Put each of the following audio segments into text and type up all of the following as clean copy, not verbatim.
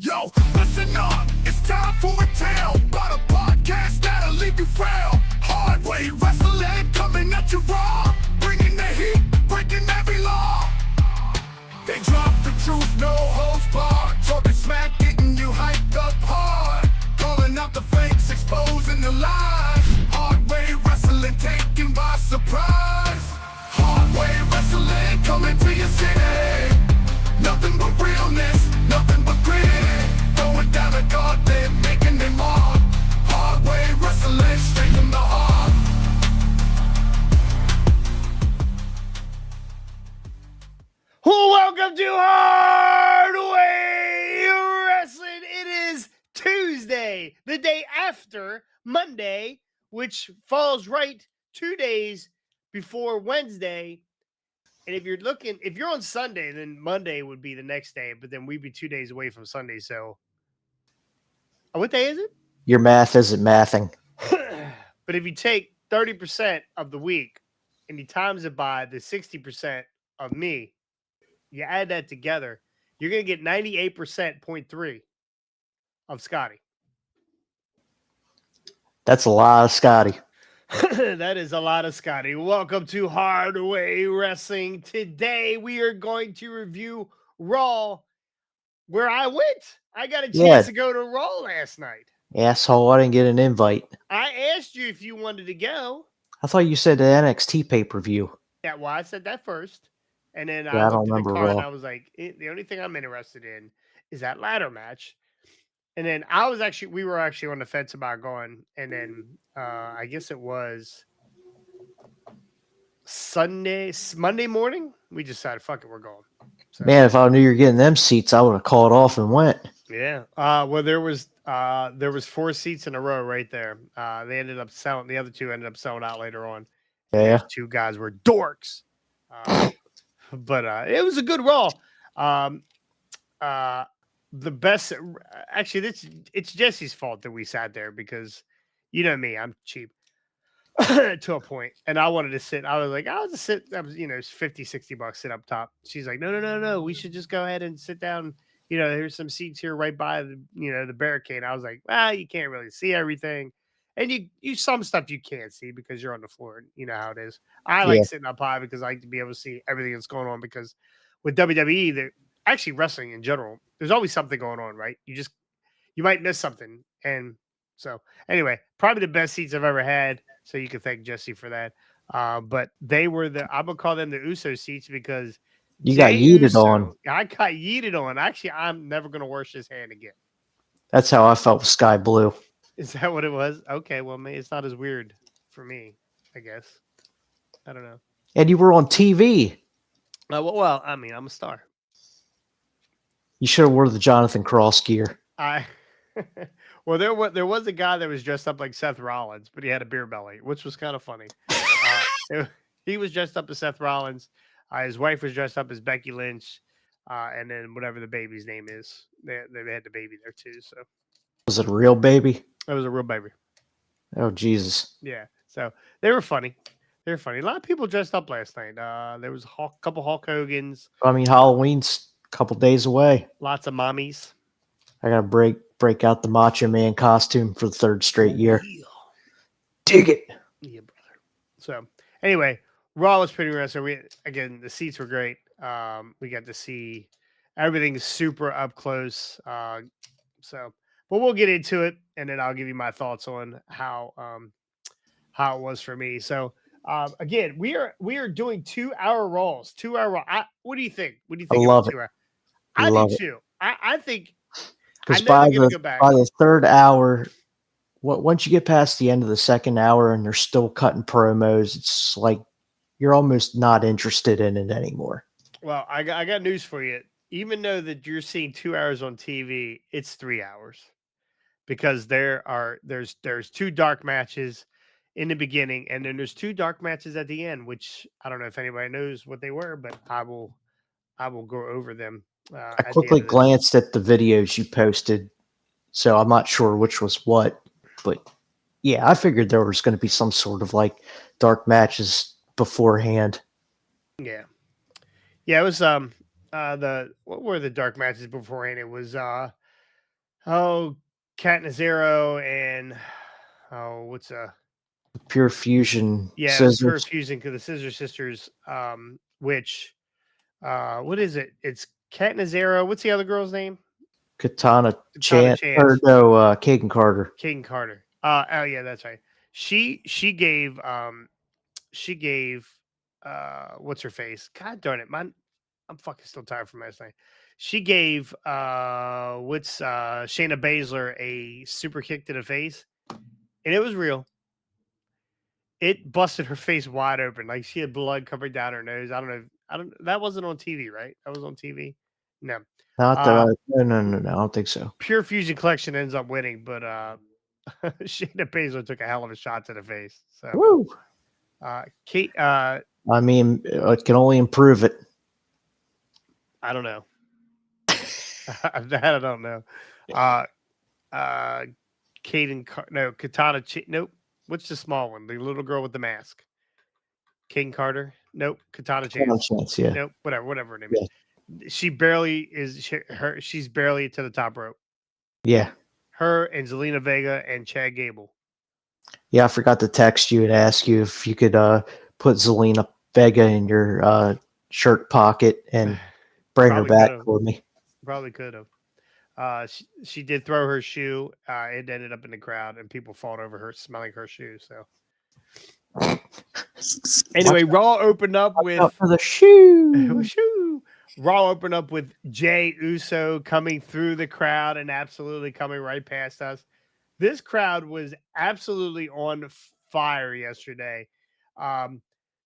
Yo, listen up, it's time for a tale about a podcast that'll leave you frail. Hard way wrestling coming at you raw, bringing the heat, breaking every law. They drop the truth, no holds barred, talking smack, getting you hyped up hard, calling out the fakes, exposing the lies. Hard way wrestling taken by surprise. Hard way wrestling coming to your city. Nothing but realness, nothing but grit. Going down the gauntlet, making them mark. Hard way wrestling, straight from the heart. Welcome to Hard Way Wrestling. It is Tuesday, the day after Monday, which falls right 2 days before Wednesday. And if you're on Sunday, then Monday would be the next day, but then we'd be 2 days away from Sunday. So, what day is it? Your math isn't mathing. But if you take 30% of the week and you times it by the 60% of me, you add that together, you're going to get 98.3% of Scotty. That's a lot of Scotty. That is a lot of Scotty. Welcome to Hard Way Wrestling. Today we are going to review Raw, where I went. I got a chance to go to Raw last night. Asshole, I didn't get an invite. I asked you if you wanted to go. I thought you said the NXT pay-per-view. Yeah, well, I said that first. And then Yeah, I looked at the card and I was like, the only thing I'm interested in is that ladder match. And then we were actually on the fence about going. And then I guess it was Monday morning. We decided, fuck it, we're going. So, man, if I knew you were getting them seats, I would have called off and went. Yeah. Well, there was 4 seats in a row right there. They ended up selling. The other 2 ended up selling out later on. Yeah. Those 2 guys were dorks. But it was a good Raw. The best, actually, it's Jesse's fault that we sat there because, you know me, I'm cheap to a point, and I wanted to sit. I was like, I'll just sit. I was, it's $50-$60 sit up top. She's like, no, we should just go ahead and sit down. There's some seats here right by the barricade. I was like, well, you can't really see everything, and you some stuff you can't see because you're on the floor. You know how it is. I like sitting up high because I like to be able to see everything that's going on. Because with WWE, they're actually wrestling in general, there's always something going on, right? You might miss something, and so anyway, probably the best seats I've ever had. So you can thank Jesse for that. But they were I'm gonna call them the Uso seats because you got yeeted on. I got yeeted on. Actually, I'm never gonna wash his hand again. That's how I felt with Sky Blue. Is that what it was? Okay, well, maybe it's not as weird for me, I guess. I don't know. And you were on TV. Well, I mean, I'm a star. You should have wore the Jonathan Cross gear. Well, there was a guy that was dressed up like Seth Rollins, but he had a beer belly, which was kind of funny. He was dressed up as Seth Rollins. His wife was dressed up as Becky Lynch, and then whatever the baby's name is, they had the baby there too. So, was it a real baby? It was a real baby. Oh Jesus! Yeah. So they were funny. They were funny. A lot of people dressed up last night. There was a couple Hulk Hogans. I mean, Halloween's a couple days away. Lots of mommies. I gotta break out the Macho Man costume for the 3rd straight year. Yeah. Dig it. Yeah, brother. So anyway, Raw was pretty interesting. Again, the seats were great. We got to see everything super up close. But we'll get into it, and then I'll give you my thoughts on how it was for me. So again, we are doing 2-hour Raws. 2-hour Raw. What do you think? What do you think? I love it. I do too. I think. Because by the 3rd hour, once you get past the end of the 2nd hour and they're still cutting promos, it's like you're almost not interested in it anymore. Well, I got news for you. Even though that you're seeing 2 hours on TV, it's 3 hours because there's 2 dark matches in the beginning, and then there's 2 dark matches at the end, which I don't know if anybody knows what they were, but I will go over them. I quickly glanced at the videos you posted, so I'm not sure which was what, but yeah, I figured there was going to be some sort of like dark matches beforehand. Yeah, it was what were the dark matches beforehand? It was Oh, Cat Nazero and what's Pure Fusion yeah, it was Pure Scissors. Fusion because the Scissor Sisters, which what is it? It's Cat Nazero. What's the other girl's name? Katana Katana Chant. Or Chance. no, Kagan Carter. Kaden Carter. Oh yeah, that's right. She gave she gave what's her face? God darn it, man. I'm fucking still tired from last night. She gave Shayna Baszler a super kick to the face, and it was real. It busted her face wide open, like she had blood coming down her nose. I don't know. I don't. That wasn't on TV, right? That was on TV. No. Not that Uh, no. I don't think so. Pure Fusion Collection ends up winning, but Shayna Baszler took a hell of a shot to the face. So, Woo! Kate, I mean, it can only improve it. I don't know. That I don't know. Katana. Nope. What's the small one? The little girl with the mask. King Carter. Nope. Katana Chance. Chance, yeah. Nope. Whatever her name Yeah. is. She barely is. She's barely to the top rope. Yeah. Her and Zelina Vega and Chad Gable. Yeah, I forgot to text you and ask you if you could put Zelina Vega in your shirt pocket and bring her Probably back could've. for me. Probably could have. She did throw her shoe. It ended up in the crowd, and people fought over her, smelling her shoe. So anyway, Raw opened up with for the shoe. shoo. Raw opened up with Jay Uso coming through the crowd and absolutely coming right past us. This crowd was absolutely on fire yesterday.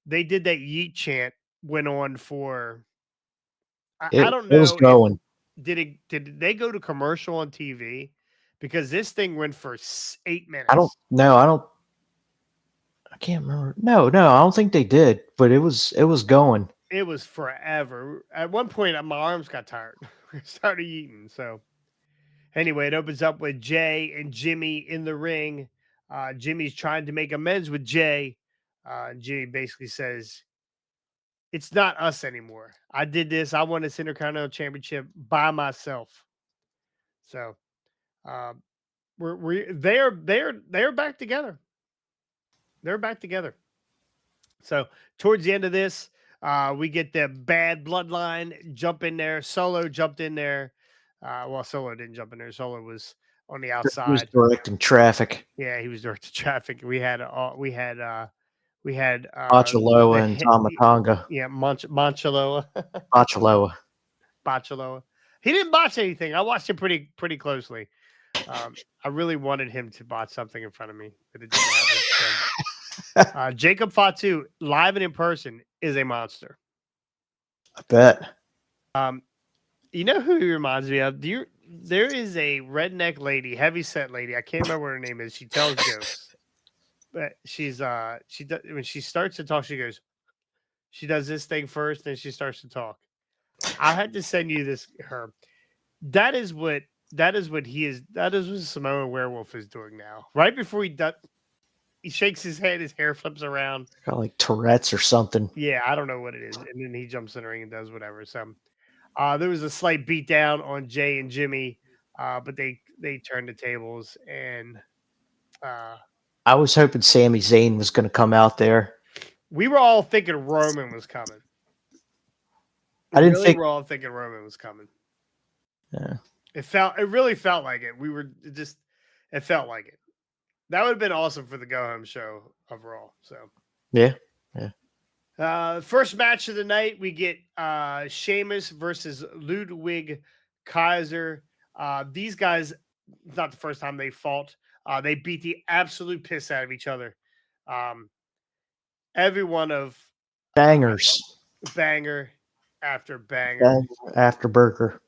They did that yeet chant, went on for I don't It was know if going. did they go to commercial on TV, because this thing went for 8 minutes. I don't. I can't remember. No, I don't think they did. But it was going. It was forever. At one point, my arms got tired. Started eating. So anyway, it opens up with Jay and Jimmy in the ring. Jimmy's trying to make amends with Jay. Jimmy basically says, "It's not us anymore. I did this. I won this Intercontinental Championship by myself." So they're back together. They're back together. So towards the end of this, we get the Bad Bloodline jump in there. Solo jumped in there. Well, Solo didn't jump in there. Solo was on the He was outside. directing traffic. Yeah, he was directing traffic. We had Bachaloa and Tamatanga. Yeah, Manchaloa. Bachaloa. He didn't botch anything. I watched him pretty closely. I really wanted him to botch something in front of me, but it didn't happen. So. Jacob Fatu, live and in person, is a monster. I bet. You know who he reminds me of? There is a redneck lady, heavyset lady. I can't remember what her name is. She tells jokes, but when she starts to talk, she does this thing first, then she starts to talk. I had to send you her. That is what he is. That is what Samoa Werewolf is doing now. Right before he shakes his head, his hair flips around. Got like Tourette's or something. Yeah, I don't know what it is. And then he jumps in the ring and does whatever. So there was a slight beat down on Jay and Jimmy, but they turned the tables, and I was hoping Sami Zayn was going to come out there. We were all thinking Roman was coming. We were all thinking Roman was coming. Yeah. It really felt like it. It felt like it. That would have been awesome for the go home show overall. So yeah. First match of the night, we get Sheamus versus Ludwig Kaiser. These guys, it's not the first time they fought. They beat the absolute piss out of each other. Every one of bangers, banger after banger, after burger.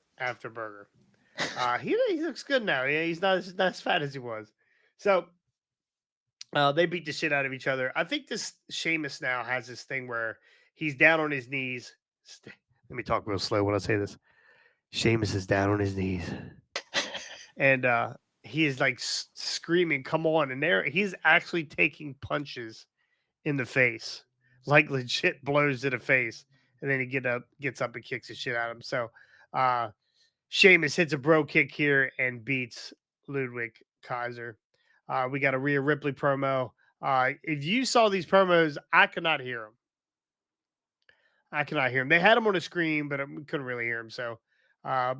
He looks good now. Yeah, he's not as fat as he was. So they beat the shit out of each other. I think this Sheamus now has this thing where he's down on his knees. Let me talk real slow when I say this. Sheamus is down on his knees, and he is like screaming, "Come on!" And he's actually taking punches in the face, like legit blows to the face, and then he gets up and kicks the shit out of him. So Sheamus hits a bro kick here and beats Ludwig Kaiser. We got a Rhea Ripley promo. If you saw these promos, I could not hear them. I cannot hear them. They had them on the screen, but we couldn't really hear them. So, uh,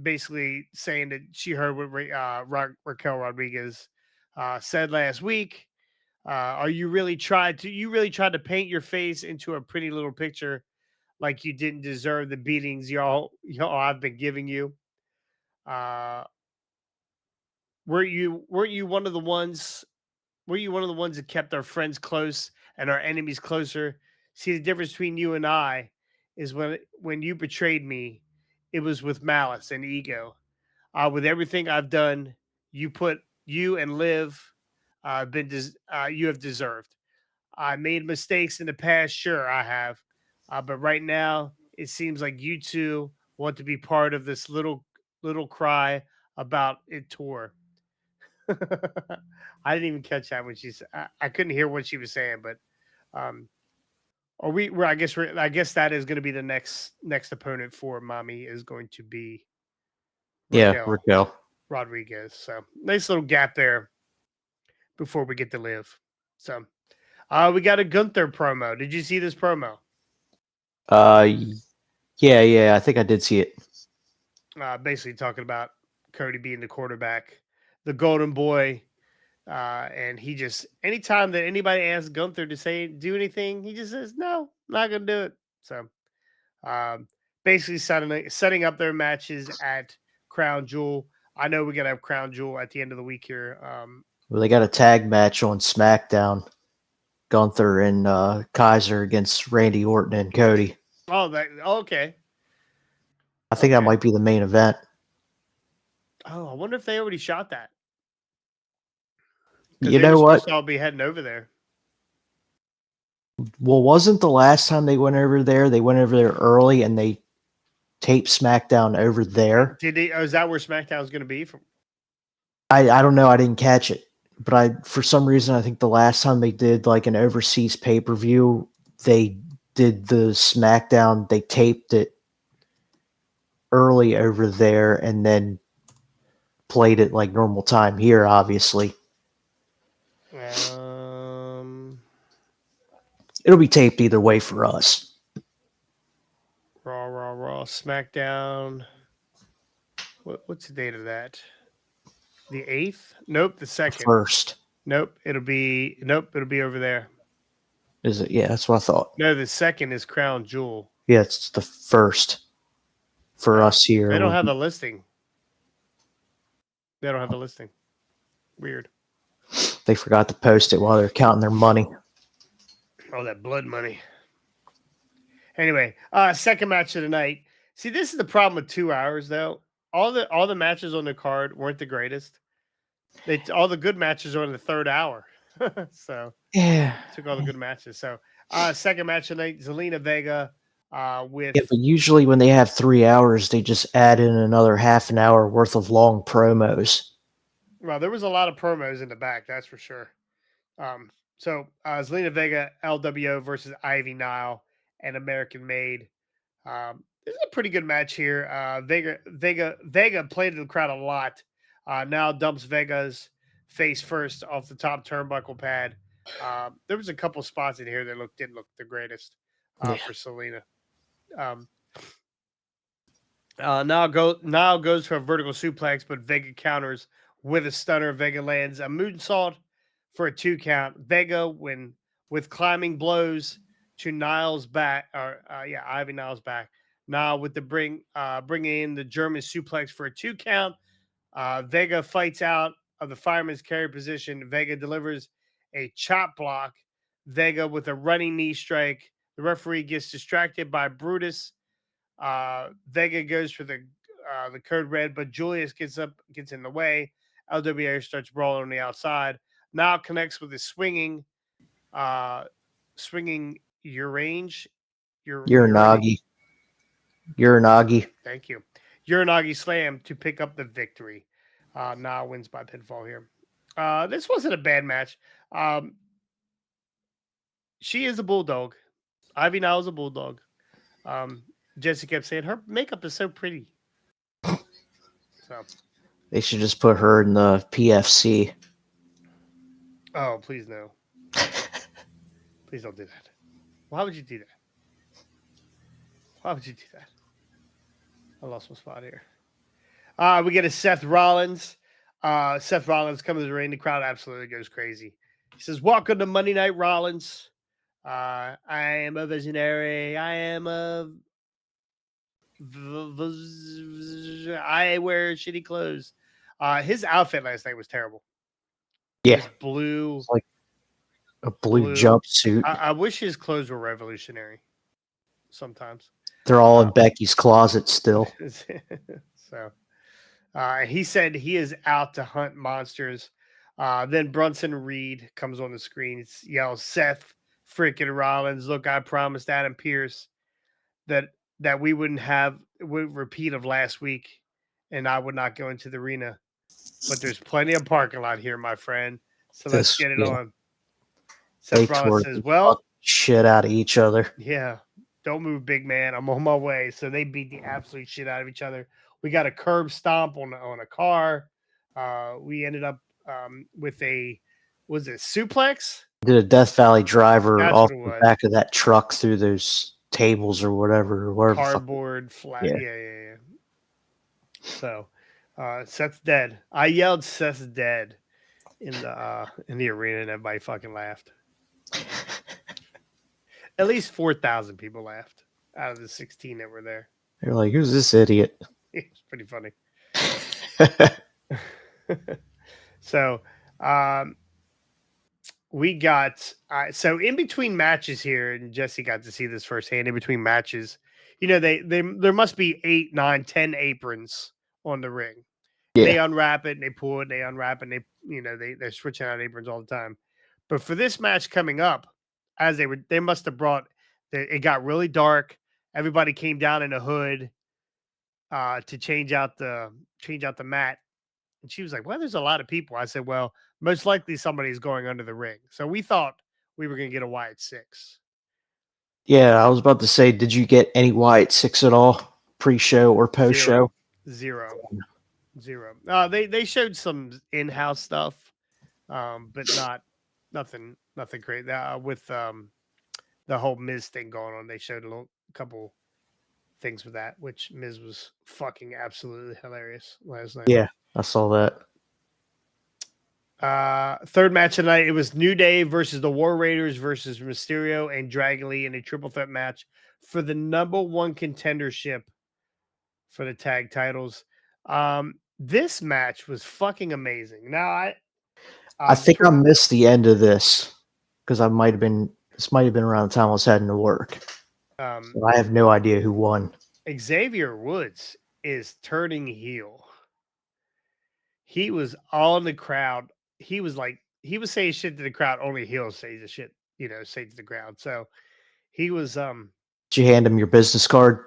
basically saying that she heard what Raquel Rodriguez said last week. Are you really tried to paint your face into a pretty little picture like you didn't deserve the beatings y'all I've been giving you? Uh, weren't you one of the ones were you one of the ones that kept our friends close and our enemies closer? See, the difference between you and I is when you betrayed me, it was with malice and ego. With everything I've done, you and Liv you have deserved. I made mistakes in the past, sure I have, but right now it seems like you two want to be part of this little cry about it tour. I didn't even catch that when I couldn't hear what she was saying, but um, are I guess that is going to be the next opponent for Mommy is going to be Yeah, Raquel Raquel. Rodriguez. So nice little gap there before we get to Live. So we got a Gunther promo. Did you see this promo? Uh, yeah, I think I did see it. Basically talking about Cody being the quarterback, the golden boy. And he just anytime that anybody asks Gunther to do anything, he just says no, not gonna do it. So um, basically setting up their matches at Crown Jewel. I know we gotta have Crown Jewel at the end of the week here. Well, they got a tag match on SmackDown. Gunther and Kaiser against Randy Orton and Cody. Okay. I think that might be the main event. Oh, I wonder if they already shot that because You they were know supposed what? to all be heading over there. Well, wasn't the last time they went over there? They went over there early and they taped SmackDown over there. Did they? Oh, is that where SmackDown is going to be? I don't know. I didn't catch it, but for some reason I think the last time they did like an overseas pay per view, they did the SmackDown. They taped it early over there and then played it like normal time here. Obviously, it'll be taped either way for us. Raw, SmackDown. What's the date of that? The 8th? Nope, the 2nd. First. Nope, it'll be over there. Is it? Yeah, that's what I thought. No, the 2nd is Crown Jewel. Yeah, it's the first for us here. They don't have the listing. Weird. They forgot to post it while they're counting their money. Oh, that blood money. Anyway, second match of the night. See, this is the problem with 2 hours though. All the matches on the card weren't the greatest. All the good matches are in the third hour. So Yeah, took all the good matches. So second match of the night, Zelina Vega with but usually when they have 3 hours, they just add in another half an hour worth of long promos. Well, there was a lot of promos in the back, that's for sure. So Zelina Vega, LWO versus Ivy Nile and American Made. This is a pretty good match here. Vega played to the crowd a lot. Now dumps Vega's face first off the top turnbuckle pad. There was a couple spots in here that didn't look the greatest for Zelina. Nile goes for a vertical suplex, but Vega counters with a stunner. Vega lands a moonsault for a 2 count. Vega with climbing blows to Nile's back, Ivy Nile's back. Nile with the bringing in the German suplex for a 2 count. Vega fights out of the fireman's carry position. Vega delivers a chop block. Vega with a running knee strike. The referee gets distracted by Brutus. Vega goes for the code red, but Julius gets in the way. LWA starts brawling on the outside. Now connects with a swinging Uranage. Uranagi. Thank you. Uranagi slam to pick up the victory. Now wins by pinfall here. This wasn't a bad match. She is a bulldog. Ivy now is a bulldog. Jesse kept saying her makeup is so pretty. So, They should just put her in the PFC. oh, please no. Please don't do that. Why would you do that? Why would you do that? I lost my spot here. We get a Seth Rollins. Seth Rollins comes to the ring. The crowd absolutely goes crazy. He says, "Welcome to Monday Night Rollins. I am a visionary. I am a. I wear shitty clothes." His outfit last night was terrible. Yeah, This blue, it's like a blue jumpsuit. I wish his clothes were revolutionary. Sometimes They're all in Becky's closet still. so. He said he is out to hunt monsters. Then Brunson Reed comes on the screen. It yells, "Seth freaking Rollins! Look, I promised Adam Pearce that we wouldn't have a repeat of last week, and I would not go into the arena. But there's plenty of parking lot here, my friend. So let's get it on." Seth Rollins says, "Well, shit out of each other. Yeah, don't move, big man. I'm on my way." So they beat the absolute shit out of each other. We got a curb stomp on a car. We ended up with was it suplex? Did a Death Valley driver That's off what it the was. back of that truck through those tables or whatever. Cardboard flat. Yeah. Yeah. So Seth's dead. I yelled Seth's dead in the arena, and everybody fucking laughed. At least 4,000 people laughed out of the 16 that were there. They're like, "Who's this idiot?" It's pretty funny. So we got so in between matches here, and Jesse got to see this firsthand. In between matches, there must be 8, 9, 10 aprons on the ring. Yeah. They unwrap it and they pull it, they unwrap it, and they're switching out aprons all the time. But for this match coming up, as they must have brought it got really dark. Everybody came down in a hood to change out the mat. And she was like, "Well, there's a lot of people." I said, "Well, most likely somebody's going under the ring." So we thought we were going to get a Wyatt 6. Yeah, I was about to say, did you get any Wyatt 6 at all, pre-show or post-show? Zero. They showed some in-house stuff, but nothing great. With the whole Miz thing going on, they showed a couple things with that, which Miz was fucking absolutely hilarious last night. Yeah, I saw that. Third match tonight, it was New Day versus the War Raiders versus Mysterio and Dragon Lee in a triple threat match for the #1 contendership for the tag titles. This match was fucking amazing. Now I think I missed the end of this because this might have been around the time I was heading to work. So I have no idea who won. Xavier Woods is turning heel. He was all in the crowd. He was saying shit to the crowd. Only heels say the shit, say to the crowd. So he was. Did you hand him your business card?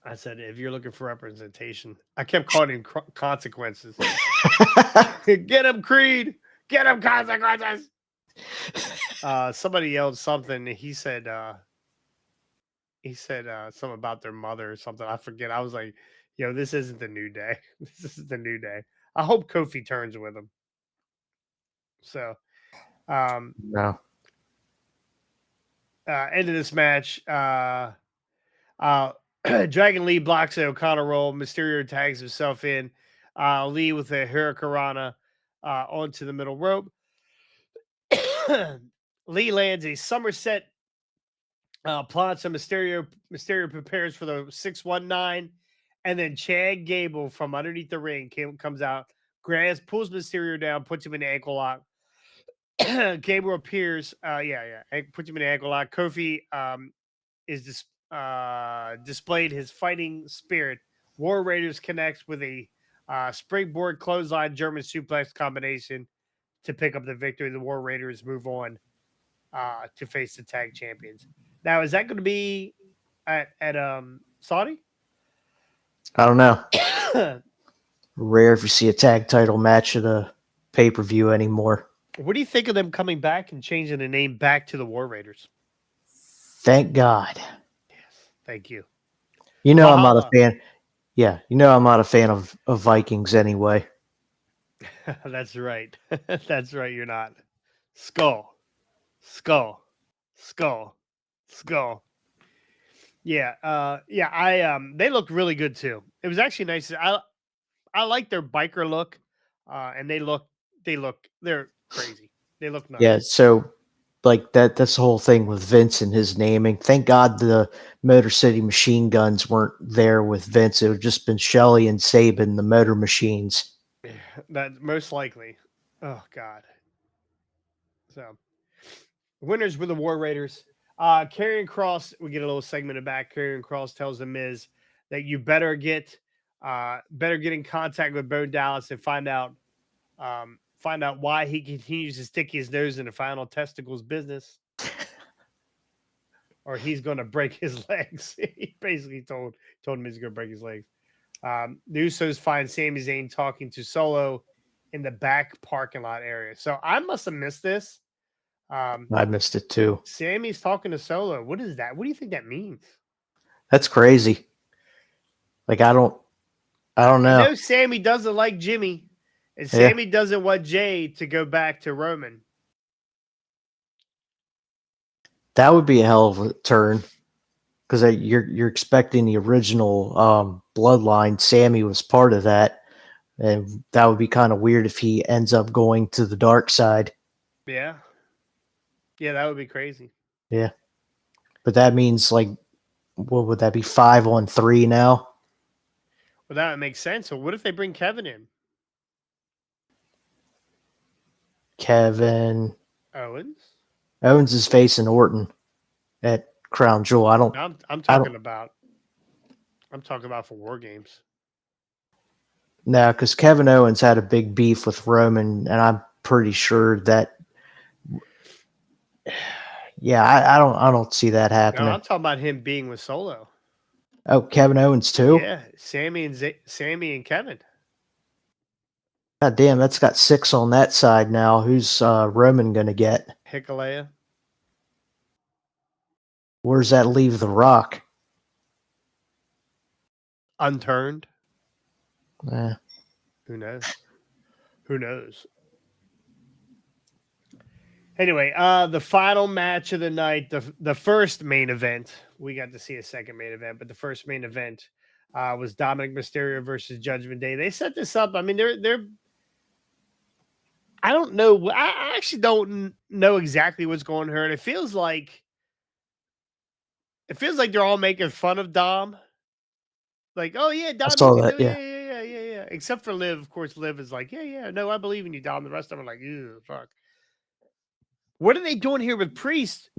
I said, "If you're looking for representation," I kept calling him consequences. Get him, Creed. Get him, consequences. Somebody yelled something. He said something about their mother or something. I forget. I was like, "Yo, this isn't the New Day. This is the New Day." I hope Kofi turns with him. So, no. End of this match. Dragon Lee blocks an O'Connor roll. Mysterio tags himself in. Lee with a Hurricanrana onto the middle rope. Lee lands a Somerset plots on Mysterio. Mysterio prepares for the 619. And then Chad Gable from underneath the ring comes out, pulls Mysterio down, puts him in the ankle lock. Gable appears. Puts him in the ankle lock. Kofi is displayed his fighting spirit. War Raiders connects with a springboard clothesline German suplex combination to pick up the victory. The War Raiders move on to face the tag champions. Now, is that going to be at Saudi? I don't know. Rare if you see a tag title match at a pay-per-view anymore. What do you think of them coming back and changing the name back to the War Raiders? Thank God. Yes, thank you. I'm not a fan. Yeah, you know I'm not a fan of Vikings anyway. That's right. That's right. You're not. Skull, skull, skull, skull. Yeah. Yeah. They looked really good too. It was actually nice. I like their biker look. And they're crazy. They look Yeah, nuts. so like that's the whole thing with Vince and his naming. Thank God the Motor City Machine Guns weren't there with Vince. It would just been Shelley and Saban, the Motor Machines. That most likely. Oh God. So winners were the War Raiders. Karrion Cross, we get a little segment of back. Karrion Cross tells the Miz that you better get in contact with Bo Dallas and find out why he continues to stick his nose in the final testicles business, or he's going to break his legs. He basically told him he's going to break his legs. The Usos find Sami Zayn talking to Solo in the back parking lot area. So I must have missed this. I missed it too. Sammy's talking to Solo. What is that? What do you think that means? That's crazy. Like I don't I know. know Sammy doesn't like Jimmy, and Yeah, Sammy doesn't want Jay to go back to Roman. that would be a hell of a turn because you're expecting the original bloodline. Sammy was part of that, and that would be kind of weird if he ends up going to the dark side. Yeah. Yeah, that would be crazy. Yeah, but that means like what would that be 5-on-3 now? Well, that would make sense. So what if they bring Kevin in? Kevin Owens? Owens is facing Orton at Crown Jewel. No, I'm I don't talking about for War Games. know because Kevin Owens had a big beef with Roman, and I'm pretty sure that yeah, I don't see that No, happening. I'm talking about him being with Solo. Oh, Kevin Owens too. Yeah, Sammy and Kevin. God damn, that's got 6 on that side now. Who's Roman gonna get? Hikalea. Where's that leave The Rock? Unturned. Eh, Who knows? Who knows? Anyway, the final match of the night, the first main event. We got to see a second main event, but the first main event was Dominik Mysterio versus Judgment Day. They set this up. I mean, they're. I don't know. I actually don't know exactly what's going on. It feels like they're all making fun of Dom. Like, oh yeah, I Dom, you saw can do that. it. Yeah, Yeah. Except for Liv, of course. Liv is like, yeah, no, I believe in you, Dom. The rest of them are like, ew, fuck. What are they doing here with Priest?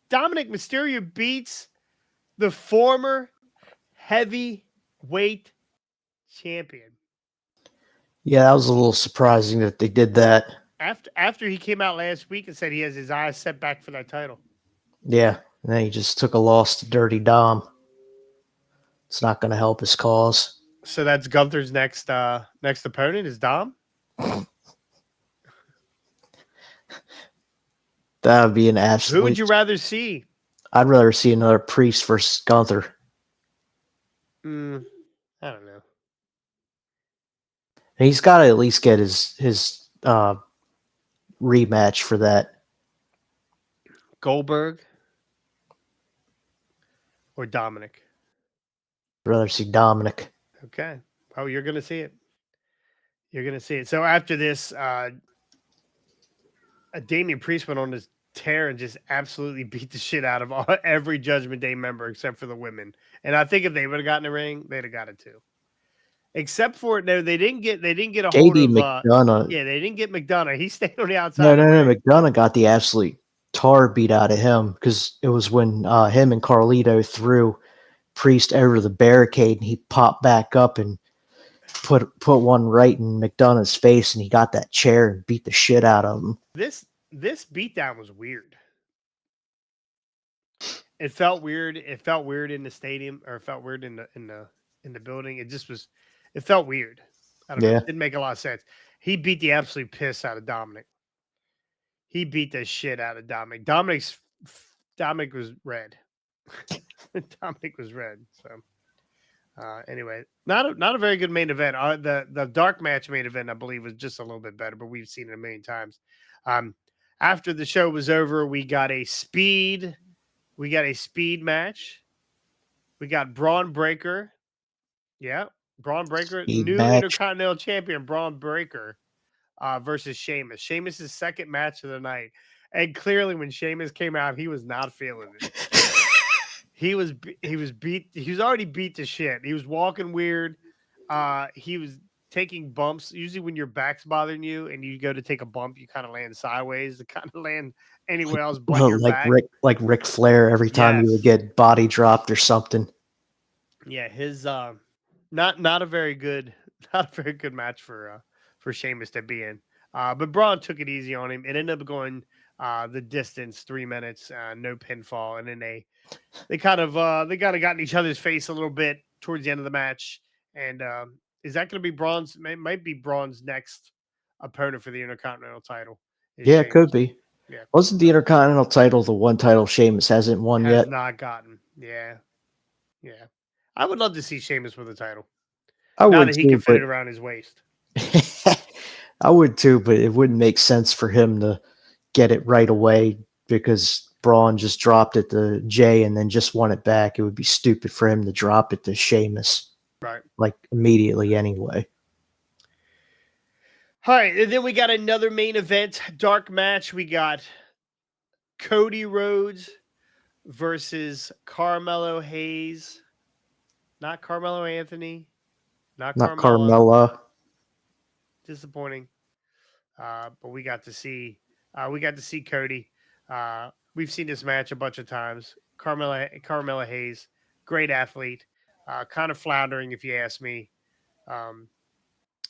Dominik Mysterio beats the former heavyweight champion yeah, that was a little surprising that they did that. after he came out last week and said he has his eyes set back for that title. Yeah, and then he just took a loss to Dirty Dom. It's not going to help his cause. So that's Gunther's next opponent is Dom. That would be an Who would absolute. you rather see? I'd rather see another Priest versus Gunther. I don't know. He's got to at least get his rematch for that. Goldberg or Dominic? I'd rather see Dominic. Okay. Oh, you're gonna see it. You're gonna see it. So after this, Damian Priest went on this tear and just absolutely beat the shit out of every Judgment Day member except for the women. And I think if they would have gotten the ring, they'd have got it too. Except for no, they didn't get a hold JD of McDonough. yeah, they didn't get McDonough. He stayed on the outside No, of the no, no. ring. McDonough got the absolute tar beat out of him because it was when him and Carlito threw Priest over the barricade and he popped back up and put one right in McDonough's face and he got that chair and beat the shit out of him. This beatdown was weird. It felt weird. It felt weird in the stadium, or it felt weird in the building. It just was. It felt weird. I don't know. Yeah. It didn't make a lot of sense. He beat the absolute piss out of Dominic. He beat the shit out of Dominic. Dominic was red. Dominic was red. So Anyway, not a very good main event. The dark match main event, I believe, was just a little bit better, but we've seen it a million times. After the show was over, we got a speed match. We got Braun Breaker. Yeah, Braun Breaker, Speed new match. Intercontinental Champion Braun Breaker versus Sheamus. Sheamus' second match of the night, and clearly when Sheamus came out, he was not feeling it. He was beat. He was already beat to shit. He was walking weird. He was taking bumps. Usually, when your back's bothering you and you go to take a bump, you kind of land sideways to kind of land anywhere else but your back. Like Ric Flair every time you would Yes. get body dropped or something. Yeah, his not a very good not a very good match for Sheamus to be in. But Braun took it easy on him. It ended up going the distance, 3 minutes, no pinfall, and then they kind of got in each other's face a little bit towards the end of the match. And is that going to be Braun's? Might be Braun's next opponent for the Intercontinental title. Is Yeah, it Sheamus. could be. Yeah, Wasn't the Intercontinental title the one title Sheamus hasn't won has yet? not gotten. Yeah. I would love to see Sheamus with a title. I Now would that he too, can fit but it around his waist. I would too, but it wouldn't make sense for him to get it right away because Braun just dropped it to Jay and then just won it back. It would be stupid for him to drop it to Sheamus Right. like immediately anyway. All right, and then we got another main event, dark match. We got Cody Rhodes versus Carmelo Hayes. Not Carmelo Anthony. Not Not Carmella. Carmella. Disappointing. But we got to see Cody. We've seen this match a bunch of times. Carmella Hayes, great athlete. Kind of floundering, if you ask me.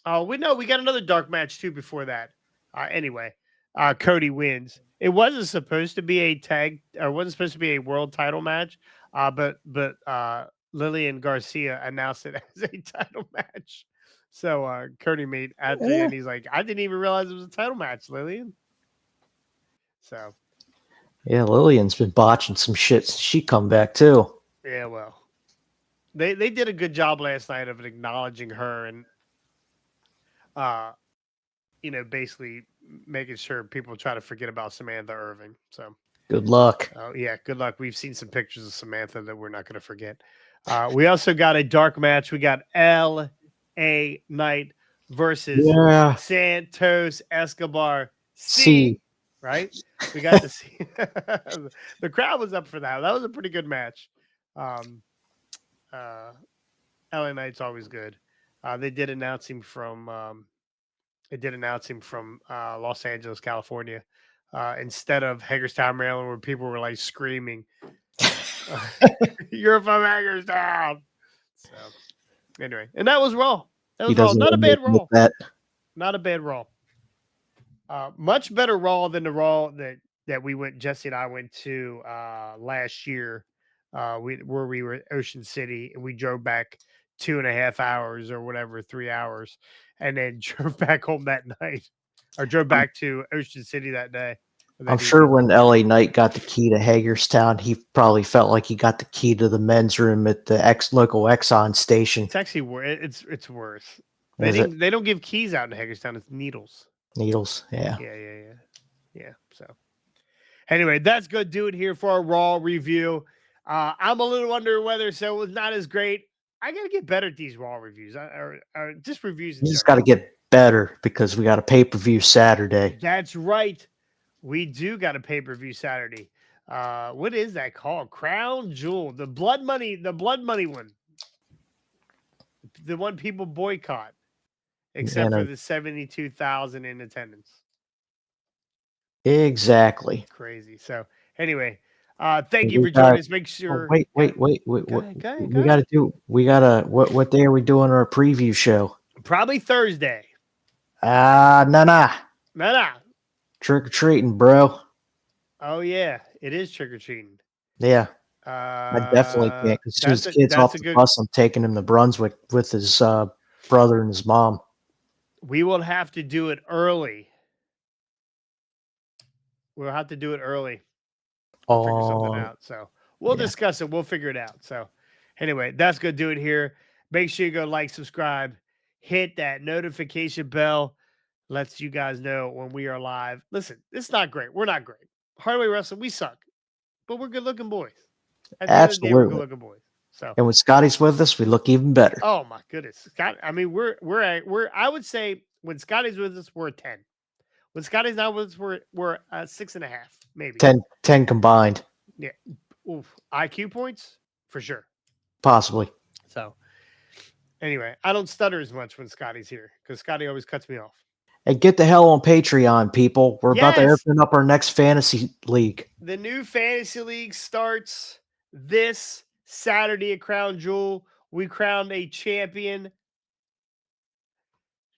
Oh, we got another dark match too before that. Anyway, Cody wins. It wasn't supposed to be a tag, or wasn't supposed to be a world title match. But Lillian Garcia announced it as a title match. So Cody made at the Yeah. end. He's like, I didn't even realize it was a title match, Lillian. So Yeah, Lillian's been botching some shit since she come back too. yeah, well, they did a good job last night of acknowledging her and uh basically making sure people try to forget about Samantha Irving. So, Good luck. yeah, good luck. We've seen some pictures of Samantha that we're not going to forget. We also got a dark match. We got L.A. Knight versus Yeah. Santos Escobar. See. Right? We got to see. The crowd was up for that. That was a pretty good match. L.A. Knight's always good. They did announce him from Los Angeles, California, instead of Hagerstown, Maryland, where people were like screaming, "You're from Hagerstown!" So anyway, and that was Raw. That He was Raw. doesn't Not a bad admit Raw. that. Not a bad Raw. Much better Raw than the Raw that we went. Jesse and I went to last year. Where we were at Ocean City, and we drove back 2.5 hours or whatever, 3 hours, and then drove back home that night, or drove back to Ocean City that day. I'm sure when LA Knight got the key to Hagerstown, he probably felt like he got the key to the men's room at the local Exxon station. It's actually worse. It's worse. Is it? They don't give keys out in Hagerstown. It's needles. Needles, yeah. Yeah. So anyway, that's good. Do it here for our Raw review. I'm a little under the weather, so it was not as great. I got to get better at these Raw reviews, or just reviews in You just got to general. get better because we got a pay-per-view Saturday. That's right. We do got a pay-per-view Saturday. What is that called? Crown Jewel, the blood money one. The one people boycott, except for the 72,000 in attendance. Exactly. Crazy. So anyway, thank you for joining us. Make sure. Wait. Go ahead. We gotta. What day are we doing our preview show? Probably Thursday. Nah. No. Trick or treating, bro. Oh yeah, it is trick or treating. Yeah. I definitely can't because soon as kid's off the bus, I'm taking him to Brunswick with his brother and his mom. We will have to do it early. We'll have to do it early. We'll figure something out. So we'll discuss it. We'll figure it out. So anyway, that's good. Do it here. Make sure you go like, subscribe, hit that notification bell. Lets you guys know when we are live. Listen, it's not great. We're not great. Hardway Wrestling, we suck, but we're good looking boys. At the end of the day, we're good Absolutely. looking boys. So, And when Scotty's with us, we look even better. oh my goodness, Scott. I mean, we're. I would say when Scotty's with us, we're a 10. When Scotty's not with us, we're 6.5, maybe 10 combined, Yeah, oof. IQ points for sure. possibly. So, anyway, I don't stutter as much when Scotty's here because Scotty always cuts me off. And get the hell on Patreon, people. We're about to Yes. open up our next fantasy league. The new fantasy league starts this Saturday at Crown Jewel. We crowned a champion.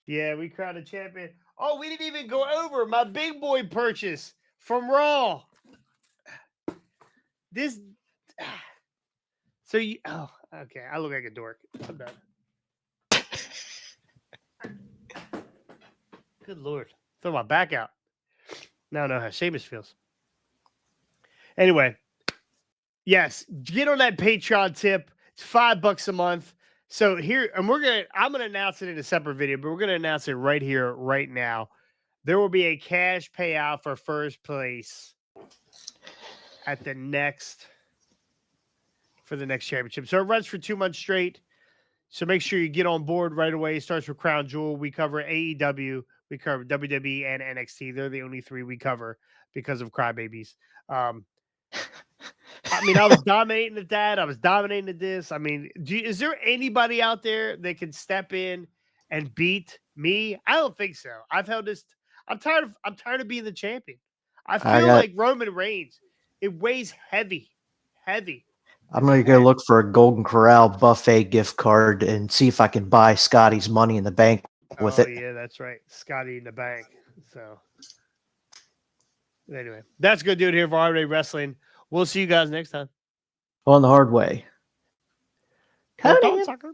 Yeah, we crowned a champion. Oh, we didn't even go over my big boy purchase from Raw. This. So you. Oh, okay. I look like a dork. I'm done. Good Lord. Throw my back out. Now I know how Sheamus feels. Anyway. Yes, get on that Patreon tip. It's $5 a month. So here, and I'm gonna announce it in a separate video, but we're gonna announce it right here, right now. There will be a cash payout for first place at the next championship. So it runs for 2 months straight. So make sure you get on board right away. It starts with Crown Jewel. We cover AEW, we cover WWE and NXT. They're the only 3 we cover because of crybabies. I mean, I was dominating at that. I was dominating at this. I mean, is there anybody out there that can step in and beat me? I don't think so. I've held this. I'm tired of being the champion. I feel like Roman Reigns. It weighs heavy. I'm going to go look for a Golden Corral buffet gift card and see if I can buy Scotty's Money in the Bank with it. Yeah, that's right. Scotty in the bank. So anyway, that's good, dude. Here for Hardway Wrestling. We'll see you guys next time. On the hard way. Well done, sucker.